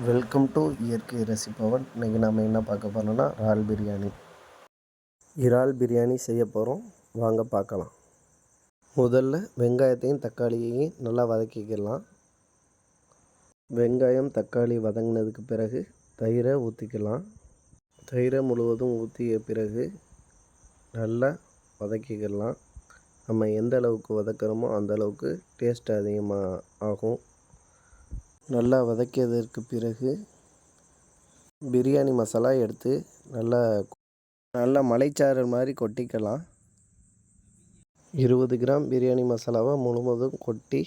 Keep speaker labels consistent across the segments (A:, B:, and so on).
A: Welcome to இயற்கை ரசிப்பவன். இன்றைக்கி நம்ம என்ன பார்க்க போகிறோம்னா இறால் பிரியாணி. இறால் பிரியாணி செய்ய போகிறோம், வாங்க பார்க்கலாம். முதல்ல வெங்காயத்தையும் தக்காளியையும் நல்லா வதக்கிக்கலாம். வெங்காயம் தக்காளி வதங்கினதுக்கு பிறகு தயிரை ஊற்றிக்கலாம். தயிரை முழுவதும் ஊற்றிய பிறகு நல்லா வதக்கிக்கலாம். நம்ம எந்த அளவுக்கு வதக்குறோமோ அந்த அளவுக்கு டேஸ்ட் அதிகமாக ஆகும். நல்லா வதக்கியதற்கு பிறகு பிரியாணி மசாலா எடுத்து நல்லா மலைச்சாரல் மாதிரி கொட்டிக்கலாம். 20 கிராம் பிரியாணி மசாலாவை முழுவதும் கொட்டி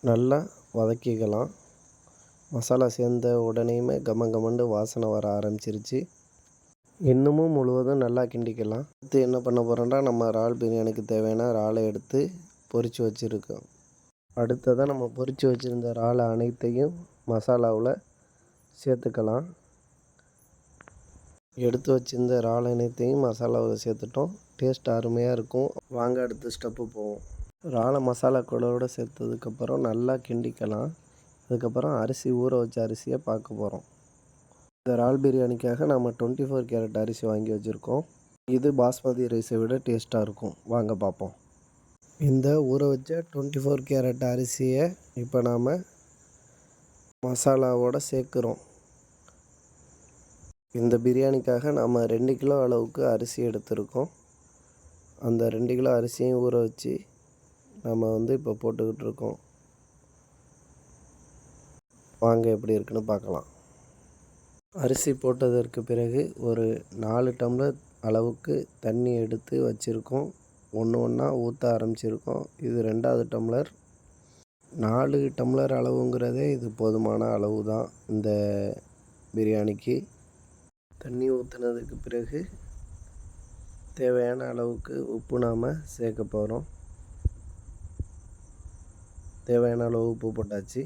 A: நல்லா வதக்கிக்கலாம். மசாலா சேர்ந்த உடனேயுமே கமகமண்டு வாசனை வர ஆரம்பிச்சிருச்சு. இன்னமும் முழுவதும் நல்லா கிண்டிக்கலாம். அடுத்து என்ன பண்ண போகிறோம்னா, நம்ம இறால் பிரியாணிக்கு தேவையான இறாலை எடுத்து பொரித்து வச்சுருக்கோம். அடுத்ததாக நம்ம பொரித்து வச்சுருந்த இறால் அனைத்தையும் மசாலாவில் சேர்த்துக்கலாம். எடுத்து வச்சுருந்த இறால் அனைத்தையும் மசாலாவில் சேர்த்துட்டோம். டேஸ்ட் அருமையாக இருக்கும். வாங்க அடுத்த ஸ்டெப்பு போவோம். இறாலை மசாலா கூடோடு சேர்த்ததுக்கப்புறம் நல்லா கிண்டிக்கலாம். அதுக்கப்புறம் அரிசி ஊற வச்ச அரிசியை பார்க்க போகிறோம். இந்த இறால் பிரியாணிக்காக நம்ம 24 கேரட் அரிசி வாங்கி வச்சுருக்கோம். இது பாஸ்மதி ரைஸை விட டேஸ்ட்டாக இருக்கும். வாங்க பார்ப்போம். இந்த ஊற வச்ச 24 கேரட் அரிசியை இப்போ நாம் மசாலாவோடு சேர்க்குறோம். இந்த பிரியாணிக்காக நாம் 2 கிலோ அளவுக்கு அரிசி எடுத்திருக்கோம். அந்த 2 கிலோ அரிசியும் ஊற வச்சு நம்ம இப்போ போட்டுக்கிட்டு இருக்கோம். வாங்க எப்படி இருக்குன்னு பார்க்கலாம். அரிசி போட்டதற்கு பிறகு ஒரு 4 டம்ளர் அளவுக்கு தண்ணி எடுத்து வச்சுருக்கோம். ஒன்றா ஊற்ற ஆரம்பிச்சிருக்கோம். இது 2வது டம்ளர். 4 டம்ளர் அளவுங்கிறதே இது போதுமான அளவு தான் இந்த பிரியாணிக்கு. தண்ணி ஊற்றுனதுக்கு பிறகு தேவையான அளவுக்கு உப்பு நாம் சேர்க்க போகிறோம். தேவையான அளவு உப்பு போட்டாச்சு.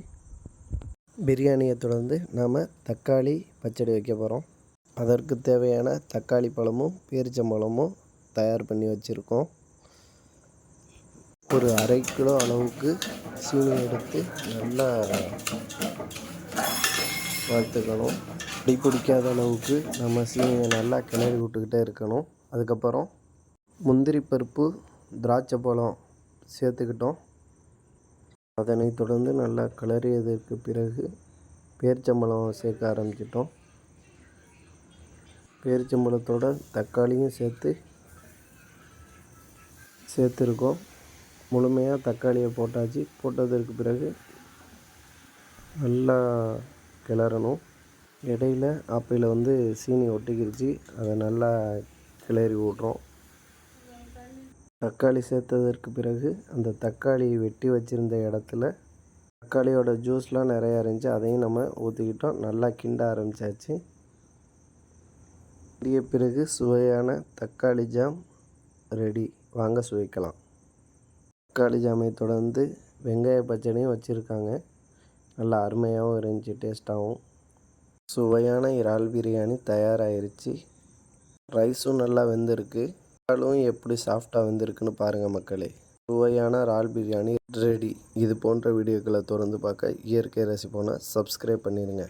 A: பிரியாணியை தொடர்ந்து நாம் தக்காளி பச்சடி வைக்க போகிறோம். அதற்கு தேவையான தக்காளி பழமும் பேரிச்சம்பழமும் தயார் பண்ணி வச்சுருக்கோம். ஒரு 1/2 கிலோ அளவுக்கு சீனி எடுத்து நல்லா வறுத்துக்கணும். பிடிக்காத அளவுக்கு நம்ம சீனியை நல்லா கிளறி விட்டுக்கிட்டே இருக்கணும். அதுக்கப்புறம் முந்திரி பருப்பு, திராட்சை பழம் சேர்த்துக்கிட்டோம். அதனை தொடர்ந்து நல்லா கிளறியதற்கு பிறகு பேரிச்சம்பழம் சேர்க்க ஆரம்பிச்சிட்டோம். பேரிச்சம்பழத்தோட தக்காளியும் சேர்த்துருக்கோம். முழுமையாக தக்காளியை போட்டாச்சு. போட்டதற்கு பிறகு நல்லா கிளறணும். இடையில் ஆப்பையில் சீனி ஒட்டிக்கிடுச்சு. அதை நல்லா கிளறி விட்றோம். தக்காளி சேர்த்ததற்கு பிறகு அந்த தக்காளி வெட்டி வச்சுருந்த இடத்துல தக்காளியோட ஜூஸ்லாம் நிறையா இருந்துச்சு. அதையும் நம்ம ஊற்றிக்கிட்டோம். நல்லா கிண்ட ஆரம்பித்தாச்சு. கிண்டிய பிறகு சுவையான தக்காளி ஜாம் ரெடி. வாங்க சுவைக்கலாம். தக்காளி ஜாமை தொடர்ந்து வெங்காய பச்சடியும் வச்சுருக்காங்க. நல்லா அருமையாகவும் இருந்துச்சு, டேஸ்ட்டாகவும். சுவையான இறால் பிரியாணி தயாராகிருச்சு. ரைஸும் நல்லா வெந்திருக்கு. இறாலும் எப்படி சாஃப்டாக வெந்திருக்குன்னு பாருங்கள் மக்களே. சுவையான இறால் பிரியாணி ரெடி. இது போன்ற வீடியோக்களை தொடர்ந்து பார்க்க இயற்கை ரசிப்போன சப்ஸ்கிரைப் பண்ணிடுங்க.